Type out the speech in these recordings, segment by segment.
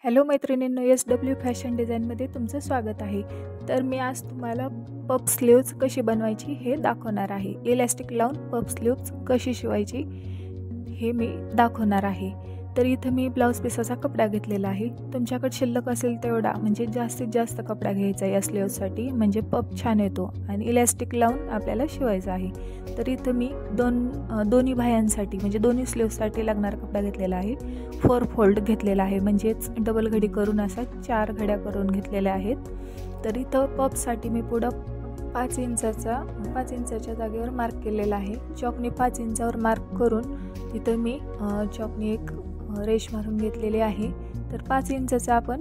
Hello मैत्रिणींनो, SW fashion डिझाईनमध्ये तुमचं स्वागत आहे. तर मी आज तुम्हाला पफ स्लीव्ज कशी बनवायची हे दाखवणार आहे. इलॅस्टिक लावून पफ स्लीव्ज कशी शिवायची हे मी दाखवणार आहे. तर इथं मी ब्लाऊज पीसाचा कपडा घेतलेला आहे. तुमच्याकडे शिल्लक असेल तेवढा म्हणजे जास्तीत जास्त कपडा घ्यायचा आहे या स्लीव्जसाठी, म्हणजे पफ छान येतो आणि इलॅस्टिक लावून आपल्याला शिवायचं आहे. तर इथं मी दोन्ही बाह्यांसाठी म्हणजे दोन्ही स्लीव्जसाठी लागणारा कपडा घेतलेला आहे. 4 फोल्ड घेतलेला आहे, म्हणजेच डबल घडी करून असा 4 घड्या करून घेतलेल्या आहेत. तर इथं पफसाठी मी पुढं 5 इंचाच्या जागेवर मार्क केलेला आहे. चॉकने 5 इंचावर मार्क करून तिथं मी चॉकने एक रेष मारून घेतलेली आहे. तर 5 इंचाचा आपण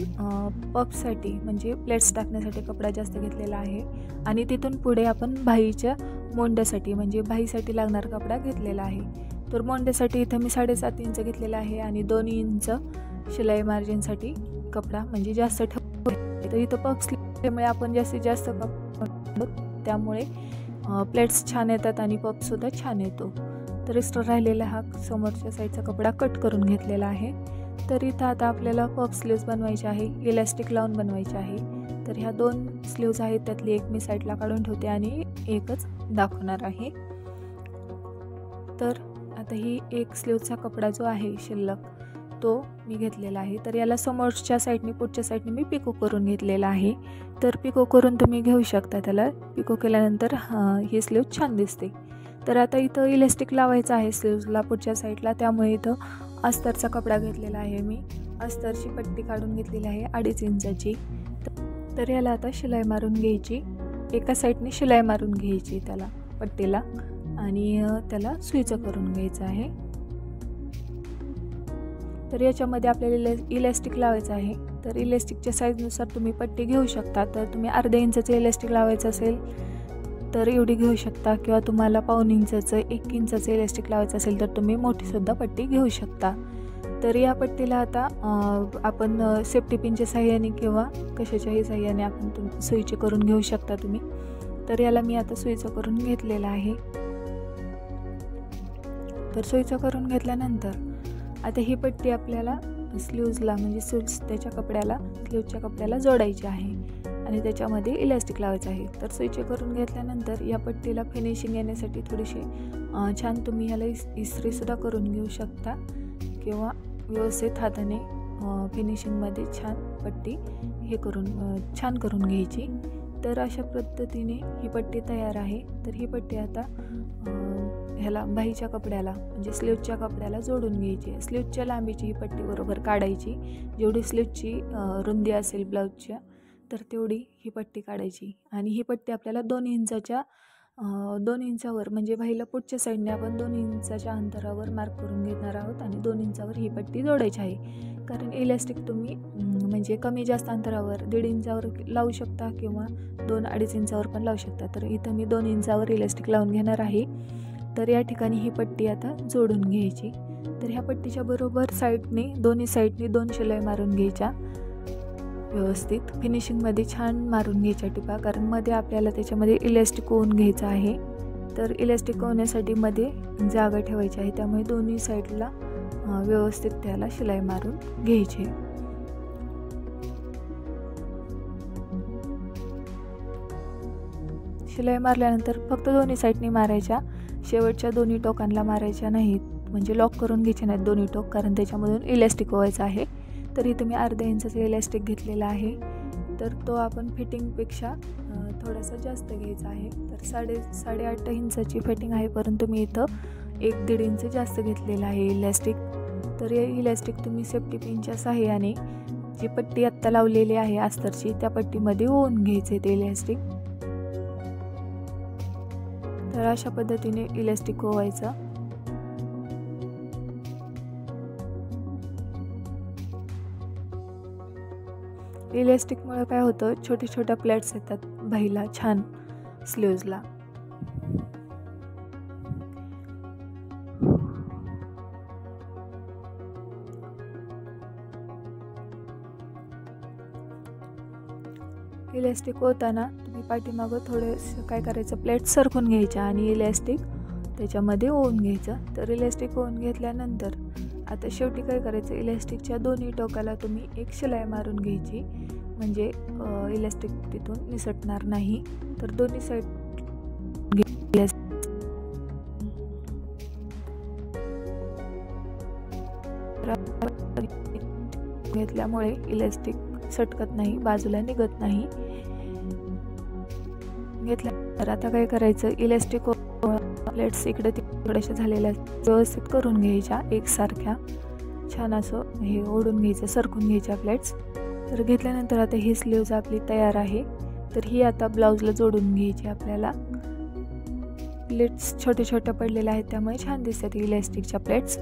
पफसाठी म्हणजे प्लेट्स टाकण्यासाठी कपडा जास्त घेतलेला आहे आणि तिथून पुढे आपण बाहीच्या मोंड्यासाठी म्हणजे बाहीसाठी लागणारा कपडा घेतलेला आहे. तर मोंड्यासाठी इथं मी 7.5 इंच घेतलेला आहे आणि 2 इंच शिलाई मार्जिनसाठी कपडा म्हणजे जास्त ठेवतो. तर इथं पफ स्लीव्हमुळे आपण जास्तीत जास्त त्यामुळे प्लेट्स छान येतात आणि पफसुद्धा छान येतो. तर एक्स्ट्रा राहिलेला हा समोरच्या साईडचा कपडा कट करून घेतलेला आहे. तर इथं आता आपल्याला पफ स्लीव्ज बनवायचे आहे, इलॅस्टिक लावून बनवायचे आहे. तर ह्या 2 स्लीव्ज आहेत, त्यातली एक मी साईडला काढून ठेवते आणि एकच दाखवणार आहे. तर आता ही एक स्लीव्जचा कपडा जो आहे शिल्लक तो मी घेतलेला आहे. तर याला समोरच्या साईडने पुढच्या साईडने मी पिको करून घेतलेला आहे. तर पिको करून तुम्ही घेऊ शकता. त्याला पिको केल्यानंतर ही स्लीव्ज छान दिसते. तर आता इथं इलॅस्टिक लावायचं आहे स्लीव्जला पुढच्या साईडला, त्यामुळे इथं अस्तरचा कपडा घेतलेला आहे. मी अस्तरची पट्टी काढून घेतलेली आहे 2.5 इंचाची. तर याला आता शिलाई मारून घ्यायची. एका साईडने शिलाई मारून घ्यायची त्याला पट्टीला आणि त्याला सुईचं करून घ्यायचं आहे. तर याच्यामध्ये आपल्याला इलॅस्टिक लावायचं आहे. तर इलॅस्टिकच्या साईजनुसार तुम्ही पट्टी घेऊ शकता. तर तुम्ही अर्ध्या इंचाचं इलॅस्टिक लावायचं असेल तर एवढी घेऊ शकता, किंवा तुम्हाला 1.5 इंचाचं 1 इंचाचं इलॅस्टिक लावायचं असेल तर तुम्ही मोठीसुद्धा पट्टी घेऊ शकता. तर या पट्टीला आता आपण सेफ्टी पिनच्या साहाय्याने किंवा कशाच्याही साहाय्याने आपण सुईची करून घेऊ शकता तुम्ही. तर याला मी आता सुईचं करून घेतलेलं आहे. तर सुईचं करून घेतल्यानंतर आता ही पट्टी आपल्याला स्लीव्जला म्हणजे स्लीव्जच्या कपड्याला जोडायची आहे आणि त्याच्यामध्ये इलॅस्टिक लावायचं आहे. तर सुईचे करून घेतल्यानंतर या पट्टीला फिनिशिंग येण्यासाठी थोडीशी छान तुम्ही ह्याला इस्त्रीसुद्धा करून घेऊ शकता किंवा व्यवस्थित हाताने फिनिशिंगमध्ये छान पट्टी छान करून घ्यायची. तर अशा पद्धतीने ही पट्टी तयार आहे. तर ही पट्टी आता ह्याला बाहीच्या कपड्याला म्हणजे स्लीव्जच्या कपड्याला जोडून घ्यायची. स्लीव्जच्या लांबीची ही पट्टी बरोबर काढायची. जेवढी स्लीव्जची रुंदी असेल ब्लाऊजच्या तर तेवढी ही पट्टी काढायची आणि ही पट्टी आपल्याला 2 इंचावर म्हणजे बाहीला पुढच्या साईडने आपण 2 इंचाच्या अंतरावर मार्क करून घेणार आहोत आणि 2 इंचावर ही पट्टी जोडायची आहे. कारण इलॅस्टिक तुम्ही म्हणजे कमी जास्त अंतरावर 1.5 इंचावर लावू शकता किंवा 2-2.5 इंचावर पण लावू शकता. तर इथं मी 2 इंचावर इलॅस्टिक लावून घेणार आहे. तर या ठिकाणी ही पट्टी आता जोडून घ्यायची. तर ह्या पट्टीच्या बरोबर दोन्ही साईडने 2 शिलाई मारून घ्यायच्या. व्यवस्थित फिनिशिंगमध्ये छान मारून घ्यायच्या टिपा, कारण मध्ये आपल्याला त्याच्यामध्ये इलॅस्टिक ओवून घ्यायचं आहे. तर इलॅस्टिक ओवण्यासाठी मध्ये जागा ठेवायची आहे, त्यामुळे दोन्ही साईडला व्यवस्थित त्याला शिलाई मारून घ्यायची. शिलाई मारल्यानंतर फक्त दोन्ही साईडने मारायच्या, शेवटच्या दोन्ही टोकांना मारायच्या नाहीत, म्हणजे लॉक करून घ्यायचे नाहीत दोन्ही टोक, कारण त्याच्यामधून इलॅस्टिक ओवायचं आहे. तर इथे मी अर्ध्या इंचाचा इलॅस्टिक घेतलेला आहे. तर तो आपण फिटिंगपेक्षा थोडासा जास्त घ्यायचा आहे. तर 8.5 इंचाची फिटिंग आहे, परंतु मी इथं 1-1.5 इंच जास्त घेतलेला आहे इलॅस्टिक. तर हे इलॅस्टिक तुम्ही सेफ्टी पिनच्या साहाय्याने जी पट्टी आत्ता लावलेली आहे अस्तरची त्या पट्टीमध्ये ओवून घ्यायचे ते इलॅस्टिक. तर अशा पद्धतीने इलॅस्टिक ओवायचं. इलॅस्टिकमुळे काय होतं, छोट्या प्लेट्स येतात बाहीला छान स्लीव्जला. इलॅस्टिक होताना तुम्ही पाठीमागं थोडंसं काय करायचं, प्लेट सरकून घ्यायच्या आणि इलॅस्टिक त्याच्यामध्ये ओवून घ्यायचं. तर इलॅस्टिक ओवून घेतल्यानंतर आता शेवटी काय करायचं, इलॅस्टिकच्या दोन्ही टोकाला तुम्ही एक शिलाई मारून घ्यायची, म्हणजे इलॅस्टिक तिथून निसटणार नाही. तर दोन्ही साईड घेतल्यामुळे इलॅस्टिक सटकत नाही, बाजूला निघत नाही. घेतल्यानंतर आता काय करायचं, इलॅस्टिक प्लेट्स इकडे तिकडेशा झालेल्या व्यवस्थित करून घ्यायच्या एकसारख्या. छान असं हे ओढून घ्यायचं, सरकून घ्यायच्या प्लेट्स. तर घेतल्यानंतर आता ही स्लीव्ज आपली तयार आहे. तर ही आता ब्लाऊजला जोडून घ्यायची आपल्याला. प्लेट्स छोट्या छोट्या पडलेल्या आहेत त्यामुळे छान दिसतात इलॅस्टिकच्या प्लेट्स.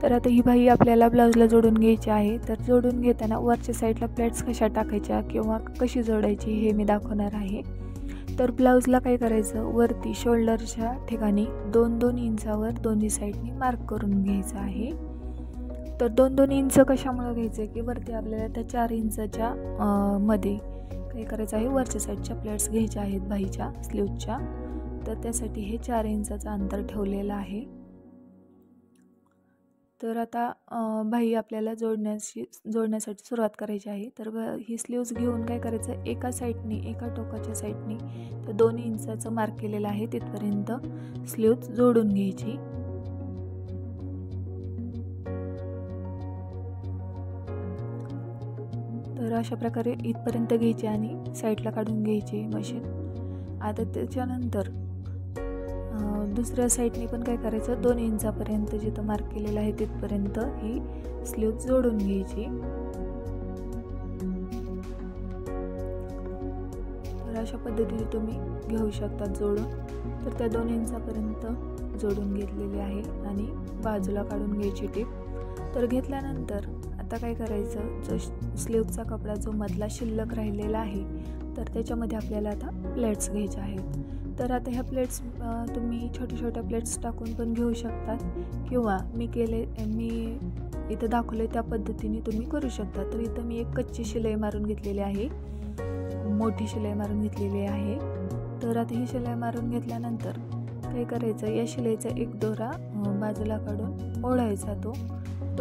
तर आता ही बाही आपल्याला ब्लाऊजला जोडून घ्यायची आहे. तर जोडून घेताना वरच्या साईडला प्लेट्स कशा टाकायच्या किंवा कशी जोडायची हे मी दाखवणार आहे. तर ब्लाऊजला काय करायचं, वरती शोल्डरच्या ठिकाणी 2-2 इंचावर दोन्ही साईडनी मार्क करून घ्यायचं आहे. तर 2-2 इंच कशामुळे घ्यायचं की वरती आपल्याला त्या 4 इंचाच्या मध्ये काय करायचं आहे, वरच्या साईडच्या प्लेट्स घ्यायच्या आहेत बाहीच्या स्लीवच्या. तर त्यासाठी हे 4 इंचाचं अंतर ठेवलेलं आहे. तर आता बाही आपल्याला जोडण्यासाठी सुरुवात करायची आहे. तर ही स्लीव्ज घेऊन काय करायचं, एका साईडनी, एका टोकाच्या साईडनी तर 2 इंचाचं मार्क केलेलं आहे तिथपर्यंत स्लीव्ज जोडून घ्यायची. तर अशा प्रकारे इथपर्यंत घ्यायची आणि साईडला काढून घ्यायची मशीन. आता त्याच्यानंतर दुसऱ्या साईडने पण काय करायचं, 2 इंचापर्यंत जिथं मार्क केलेलं आहे तिथपर्यंत ही स्लीव जोडून घ्यायची. तर अशा पद्धतीने तुम्ही घेऊ शकता जोडून. तर त्या 2 इंचापर्यंत जोडून घेतलेली आहे आणि बाजूला काढून घ्यायची टीप. तर घेतल्यानंतर आता काय करायचं, जो स्लीवचा कपडा जो मधला शिल्लक राहिलेला आहे तर त्याच्यामध्ये आपल्याला आता प्लेट्स घ्यायच्या आहेत. तर आता ह्या प्लेट्स तुम्ही छोट्या छोट्या प्लेट्स टाकून पण घेऊ शकतात किंवा मी इथं दाखवले त्या पद्धतीने तुम्ही करू शकता. तर इथं मी एक कच्ची शिलाई मारून घेतलेली आहे, मोठी शिलाई मारून घेतलेली आहे. तर आता ही शिलाई मारून घेतल्यानंतर काय करायचं, या शिलाईचा एक दोरा बाजूला काढून ओढायचा. तो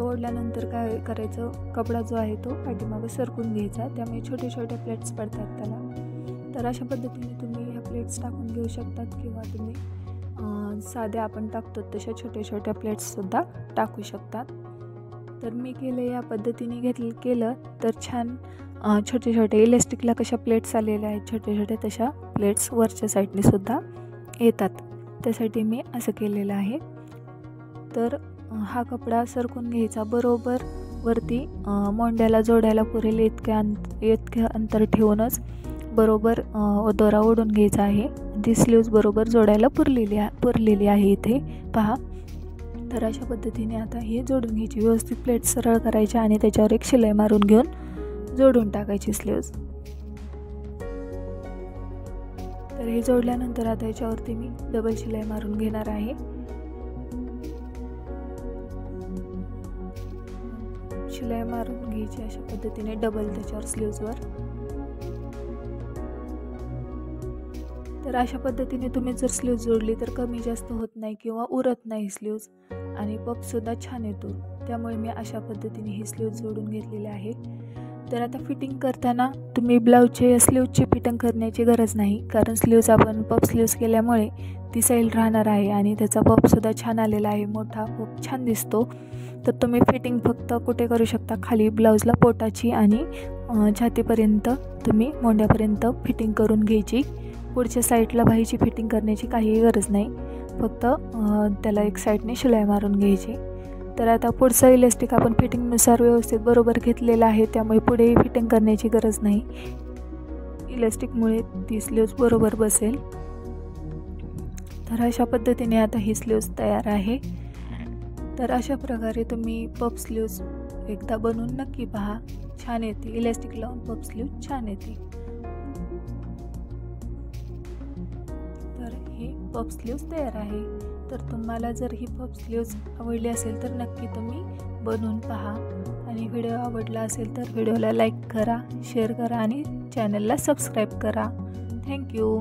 ओढल्यानंतर काय करायचं, कपडा जो आहे तो पाठीमागे सरकून घ्यायचा, त्यामुळे छोटे छोटे प्लेट्स पडतात त्याला. तर अशा पद्धतीने तुम्ही ह्या प्लेट्स टाकून घेऊ शकतात किंवा तुम्ही साध्या आपण टाकतो तशा छोट्या छोट्या प्लेट्ससुद्धा टाकू शकतात. तर मी या पद्धतीने केलं तर छान छोटे छोटे इलॅस्टिकला कशा प्लेट्स आलेल्या आहेत छोटे छोटे, तशा प्लेट्स वरच्या साईडने सुद्धा येतात. त्यासाठी मी असं केलेलं आहे. तर हा कपडा सरकून घ्यायचा, बरोबर वरती मोंड्याला जोडायला पुरेल इतक्या अंतर ठेवूनच बरोबर दोरा ओढून घ्यायचा आहे. ती स्लीव्ज बरोबर जोडायला पुरलेली आहे इथे पहा. तर अशा पद्धतीने आता हे जोडून घ्यायची, व्यवस्थित प्लेट सरळ करायच्या आणि त्याच्यावर एक शिलाई मारून घेऊन जोडून टाकायची स्लीव्ज. तर हे जोडल्यानंतर आता याच्यावरती मी डबल शिलाई मारून घेणार आहे. शिलाई मारून घ्यायची अशा पद्धतीने डबल त्याच्यावर स्लीव्जवर. तर अशा पद्धतीने तुम्ही जर स्लीव्ज जोडली तर कमी जास्त होत नाही किंवा उरत नाही स्लीव्ज आणि पफसुद्धा छान येतो. त्यामुळे मी अशा पद्धतीने ही स्लीव्ज जोडून घेतलेली आहे. तर आता फिटिंग करताना तुम्ही ब्लाऊजचे स्लीव्जची फिटिंग करण्याची गरज नाही, कारण स्लीव्ज आपण पफ स्लीव्ज केल्यामुळे ती सैल राहणार आहे आणि त्याचा पफसुद्धा छान आलेला आहे, मोठा पफ छान दिसतो. तर तुम्ही फिटिंग फक्त कुठे करू शकता, खाली ब्लाऊजला पोटाची आणि छातीपर्यंत तुम्ही मोंड्यापर्यंत फिटिंग करून घ्यायची. पुढच्या साईडला बाहीची फिटिंग करण्याची काही गरज नाही, फक्त त्याला एक साईडने शिलाई मारून घ्यायची. तर आता पुढचं इलॅस्टिक आपण फिटिंगनुसार व्यवस्थित बरोबर घेतलेलं आहे, त्यामुळे पुढे फिटिंग करण्याची गरज नाही. इलॅस्टिकमुळे ती स्लीव्ज बरोबर बसेल. तर अशा पद्धतीने आता ही स्लीव्ज तयार आहे. तर अशा प्रकारे तुम्ही पफ स्लीव्ज एकदा बनवून नक्की पहा, छान येते. इलॅस्टिक लावून पफ स्लीव्ज छान येते. तर ही पफ स्लीव्ज तयार आहे. तर तुम्हाला जर ही पफ स्लीव्ज आवडली असेल तर नक्की तुम्ही बनवून पहा आणि व्हिडिओ आवडला असेल तर व्हिडिओला लाईक करा, शेअर करा आणि चॅनलला सबस्क्राईब करा. थँक्यू.